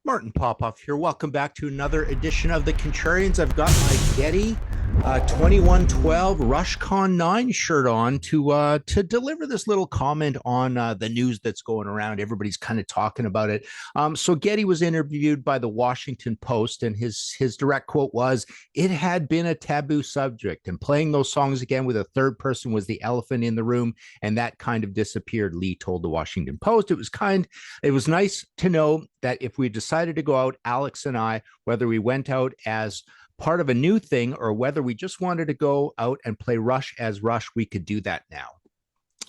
Martin Popoff here. Welcome back to another edition of the Contrarians. I've got my Getty 2112 RushCon 9 shirt on to deliver this little comment on the news that's going around. Everybody's kind of talking about it. So Getty was interviewed by the Washington Post, and his direct quote was, "It had been a taboo subject, and playing those songs again with a third person was the elephant in the room, and that kind of disappeared." Lee told the Washington Post. It was nice to know that if we decided to go out, Alex and I, whether we went out as part of a new thing or whether we just wanted to go out and play Rush as Rush, we could do that now.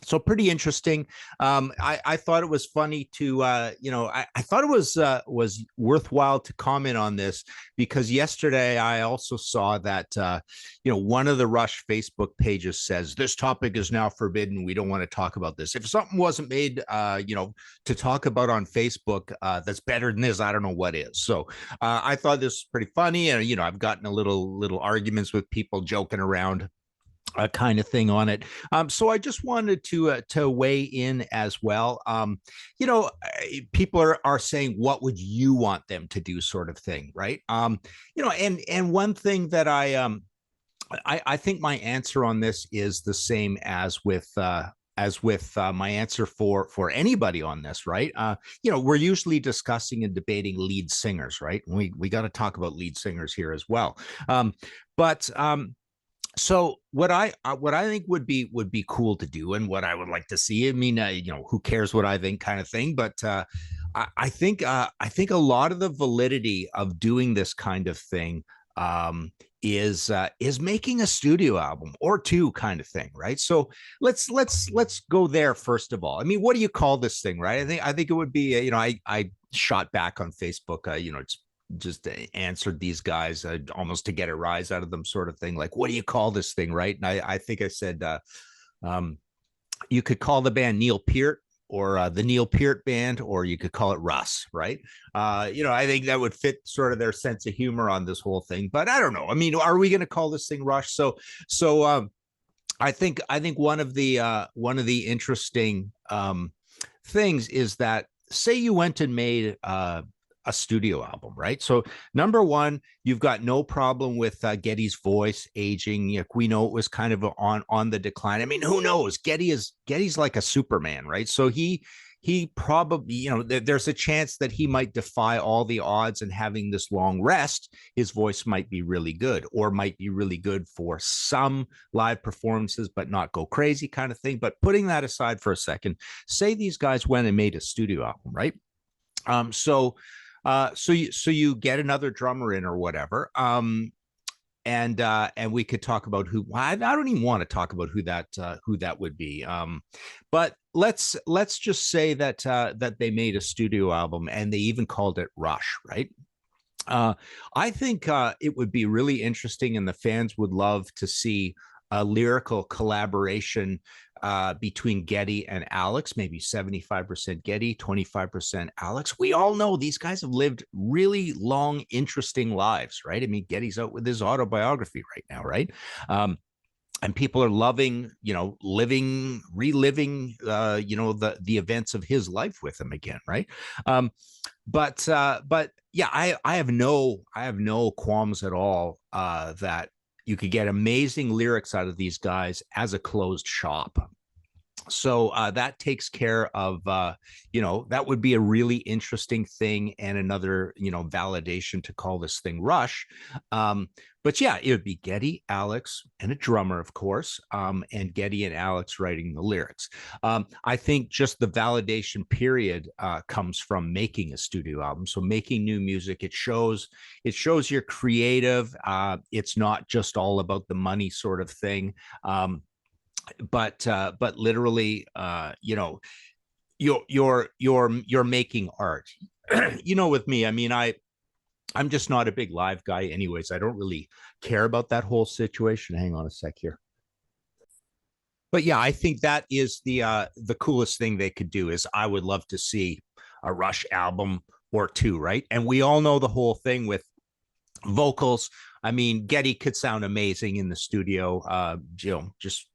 So pretty interesting. I thought it was funny to, I thought it was worthwhile to comment on this because yesterday I also saw that, one of the Rush Facebook pages says this topic is now forbidden. We don't want to talk about this. If something wasn't made, to talk about on Facebook, that's better than this, I don't know what is. So I thought this was pretty funny, and I've gotten a little arguments with people joking around kind of thing on it. So I just wanted to weigh in as well. People are saying, what would you want them to do, sort of thing, right? And one thing that I think my answer on this is the same as with my answer for anybody on this, right? We're usually discussing and debating lead singers, right? We got to talk about lead singers here as well. So what I think would be cool to do, and what I would like to see, I mean, who cares what I think, kind of thing, but I think a lot of the validity of doing this kind of thing is making a studio album or two, kind of thing, right? So let's go there first of all. I mean, what do you call this thing, right? I think it would be, I shot back on Facebook, it's just answered these guys almost to get a rise out of them, sort of thing, like, what do you call this thing, right? And I think I said you could call the band Neil Peart, or the Neil Peart Band, or you could call it Russ, right? I think that would fit sort of their sense of humor on this whole thing, but I don't know. I mean, are we going to call this thing Rush? So I think one of the interesting things is that, say you went and made a studio album, right? So number one, you've got no problem with Getty's voice aging. We know it was kind of on the decline. I mean, who knows? Getty's like a Superman, right? So he probably, there's a chance that he might defy all the odds, and having this long rest, his voice might be really good, or might be really good for some live performances, but not go crazy, kind of thing. But putting that aside for a second, say these guys went and made a studio album, right? So you get another drummer in or whatever, and we could talk about who. I don't even want to talk about who that would be. But let's just say that they made a studio album and they even called it Rush, right? I think it would be really interesting, and the fans would love to see a lyrical collaboration between Getty and Alex, maybe 75% Getty, 25% Alex. We all know these guys have lived really long, interesting lives, right? I mean, Getty's out with his autobiography right now, right? And people are loving, reliving, the events of his life with him again, right? But yeah, I have no qualms at all that you could get amazing lyrics out of these guys as a closed shop. So that takes care of, that would be a really interesting thing, and another, validation to call this thing Rush. But yeah, it would be Getty, Alex, and a drummer, of course, and Getty and Alex writing the lyrics. I think just the validation period comes from making a studio album. So making new music, it shows you're creative. It's not just all about the money, sort of thing. But literally, you're making art. With me, I mean, I'm just not a big live guy anyways. I don't really care about that whole situation. Hang on a sec here. But yeah, I think that is the coolest thing they could do. Is I would love to see a Rush album or two, right? And we all know the whole thing with vocals. I mean, Geddy could sound amazing in the studio. Just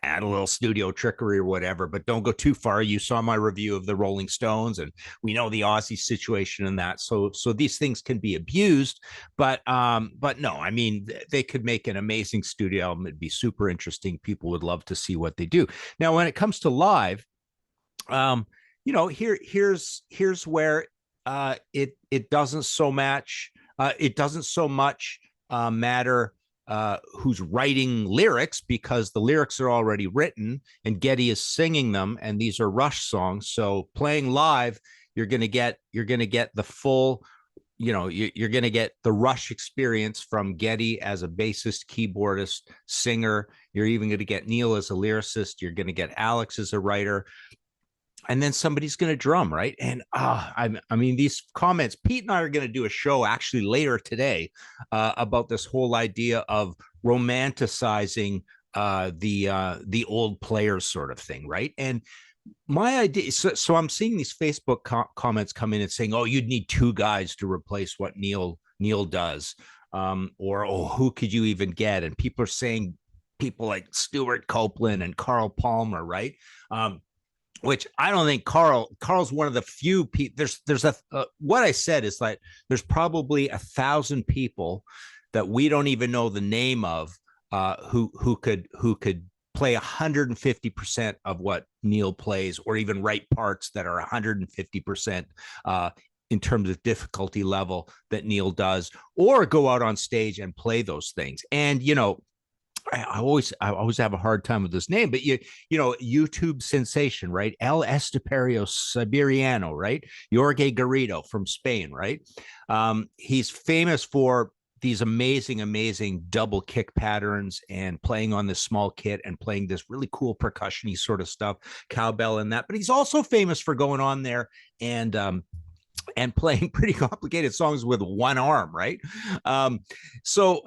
add a little studio trickery or whatever, but don't go too far. You saw my review of the Rolling Stones, and we know the Ozzy situation in that. So these things can be abused, but no, I mean, they could make an amazing studio album. It'd be super interesting. People would love to see what they do. Now, when it comes to live, um, here's where it doesn't so much matter who's writing lyrics, because the lyrics are already written and Geddy is singing them, and these are Rush songs. So playing live, you're gonna get the full, you're going to get the Rush experience from Geddy as a bassist, keyboardist, singer. You're even going to get Neil as a lyricist. You're going to get Alex as a writer, and then somebody's going to drum, right? And I mean, these comments, Pete and I are going to do a show actually later today about this whole idea of romanticizing the old players sort of thing, right? And my idea, so I'm seeing these Facebook comments come in and saying, oh, you'd need two guys to replace what Neil does, or oh, who could you even get? And people are saying people like Stuart Copeland and Carl Palmer, right? Which I don't think Carl's one of the few people. There's what I said is like there's probably 1,000 people that we don't even know the name of, who could play 150% of what Neil plays, or even write parts that are 150% in terms of difficulty level that Neil does, or go out on stage and play those things. And I always have a hard time with this name, but YouTube sensation, right? El Estepario Siberiano, right? Jorge Garrido from Spain, right? He's famous for these amazing double kick patterns and playing on this small kit and playing this really cool percussion-y sort of stuff, cowbell and that. But he's also famous for going on there and playing pretty complicated songs with one arm, right? So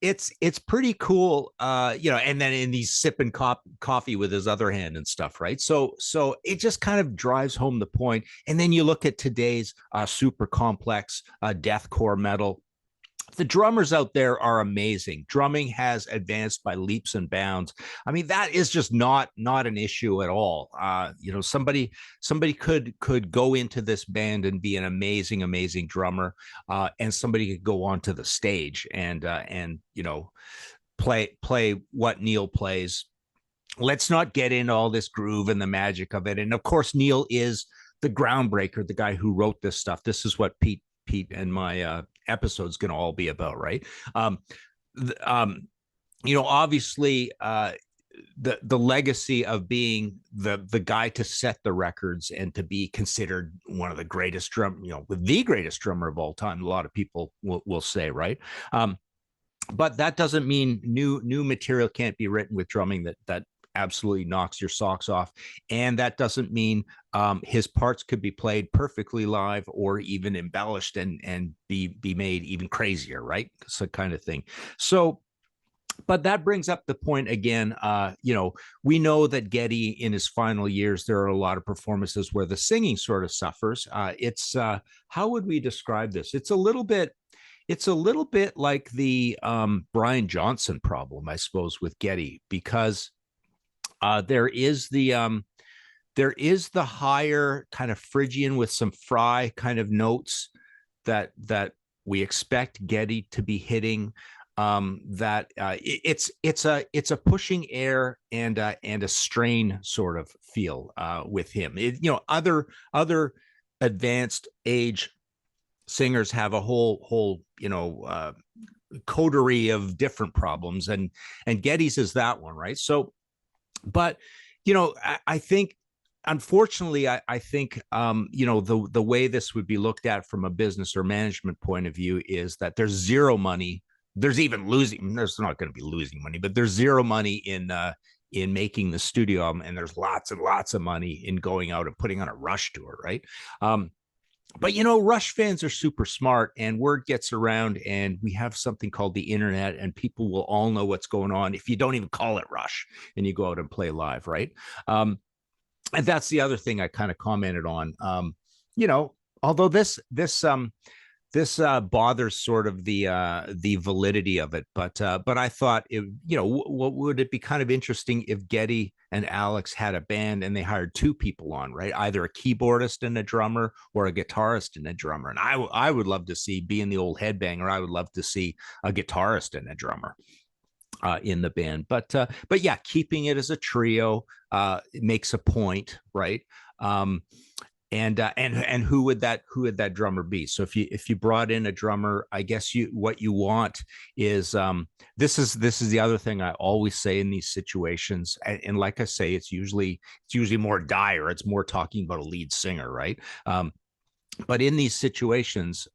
it's pretty cool, and then in he's sipping coffee with his other hand and stuff, right? So it just kind of drives home the point. And then you look at today's super complex deathcore metal. The drummers out there are amazing. Drumming has advanced by leaps and bounds. I mean, that is just not an issue at all. Somebody could go into this band and be an amazing drummer, and somebody could go onto the stage and play what Neil plays. Let's not get into all this groove and the magic of it. And of course, Neil is the groundbreaker, the guy who wrote this stuff. This is what Pete and my episode's going to all be about, right? Obviously, the legacy of being the guy to set the records and to be considered one of the greatest the greatest drummer of all time. A lot of people will say, right? But that doesn't mean new material can't be written with drumming that absolutely knocks your socks off. And that doesn't mean his parts could be played perfectly live or even embellished and be made even crazier, right? So kind of thing. So, but that brings up the point again. We know that Geddy in his final years, there are a lot of performances where the singing sort of suffers. It's how would we describe this? It's a little bit like the Brian Johnson problem, I suppose, with Geddy, because there is the higher kind of Phrygian with some Fry kind of notes that we expect Geddy to be hitting. It's a pushing air and a strain sort of feel with him. Other advanced age singers have a whole coterie of different problems, and Geddy's is that one, right? So. But, I think, unfortunately, I think, the way this would be looked at from a business or management point of view is that there's zero money. There's even losing. There's not going to be losing money, but there's zero money in making the studio album, and there's lots and lots of money in going out and putting on a Rush tour, right? But Rush fans are super smart, and word gets around, and we have something called the internet, and people will all know what's going on if you don't even call it Rush and you go out and play live, right? And that's the other thing I kind of commented on. Although this this bothers sort of the validity of it, but I thought it, what would it be kind of interesting if Geddy and Alex had a band and they hired two people on, right? Either a keyboardist and a drummer or a guitarist and a drummer. And I would love to see, being the old headbanger, I would love to see a guitarist and a drummer in the band. But yeah, keeping it as a trio it makes a point, right? Um, and who would that drummer be? So if you brought in a drummer, I guess what you want is this is the other thing I always say in these situations, and like I say, it's usually more dire. It's more talking about a lead singer, right? But in these situations,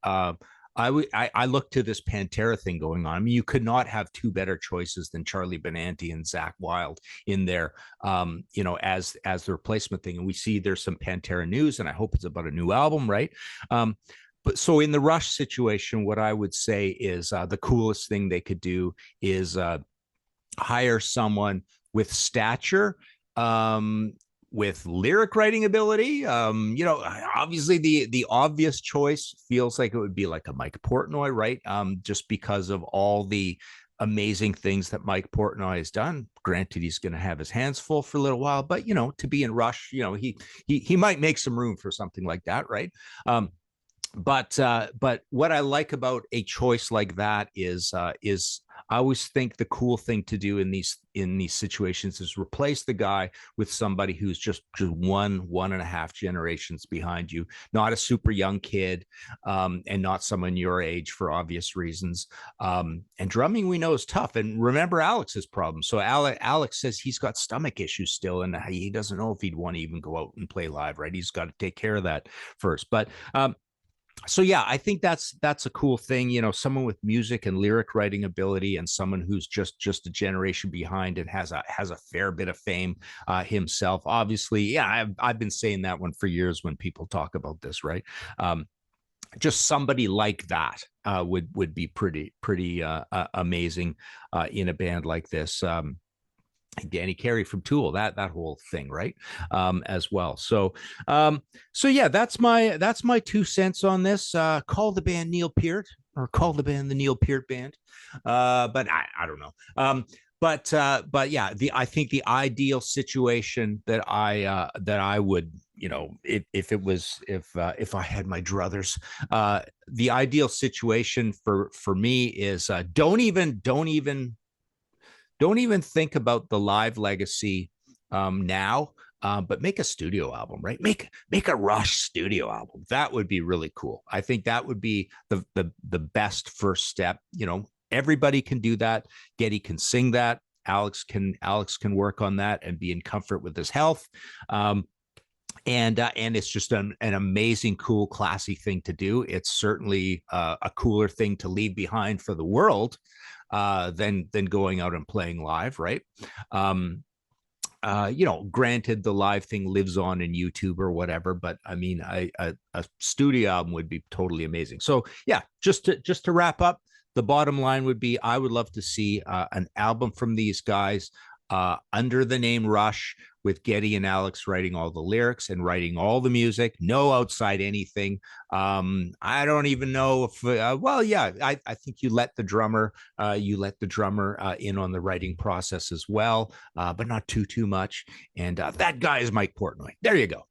I look to this Pantera thing going on. I mean, you could not have two better choices than Charlie Benanti and Zakk Wylde in there, as the replacement thing. And we see there's some Pantera news, and I hope it's about a new album, right? But so in the Rush situation, what I would say is the coolest thing they could do is hire someone with stature, with lyric writing ability. Obviously the obvious choice feels like it would be like a Mike Portnoy, right? Just because of all the amazing things that Mike Portnoy has done. Granted, he's going to have his hands full for a little while, but to be in Rush, he might make some room for something like that, right? But what I like about a choice like that is I always think the cool thing to do in these situations is replace the guy with somebody who's just one and a half generations behind you, not a super young kid, and not someone your age for obvious reasons. And drumming, we know, is tough. And remember Alex's problem. So Alex says he's got stomach issues still, and he doesn't know if he'd want to even go out and play live, right? He's got to take care of that first. But so yeah, I think that's a cool thing. Someone with music and lyric writing ability, and someone who's just a generation behind and has a fair bit of fame himself. Obviously, yeah, I've been saying that one for years when people talk about this, right? Just somebody like that would be pretty amazing in a band like this. Danny Carey from Tool, that whole thing, right? As well. So yeah, that's my 2 cents on this. Call the band Neil Peart, or call the band the Neil Peart Band. But I don't know. But yeah, I think the ideal situation that I would, if I had my druthers, the ideal situation for me is don't even think about the live legacy now, but make a studio album, right? Make a Rush studio album. That would be really cool. I think that would be the best first step. Everybody can do that. Geddy can sing that. Alex can work on that and be in comfort with his health. And it's just an amazing, cool, classy thing to do. It's certainly a cooler thing to leave behind for the world than going out and playing live, right? Granted, the live thing lives on in YouTube or whatever, but I mean, a studio album would be totally amazing. So yeah, just to wrap up, the bottom line would be I would love to see an album from these guys under the name Rush, with Geddy and Alex writing all the lyrics and writing all the music, no outside anything. I don't even know if, I think you let the drummer in on the writing process as well, but not too much. And that guy is Mike Portnoy. There you go.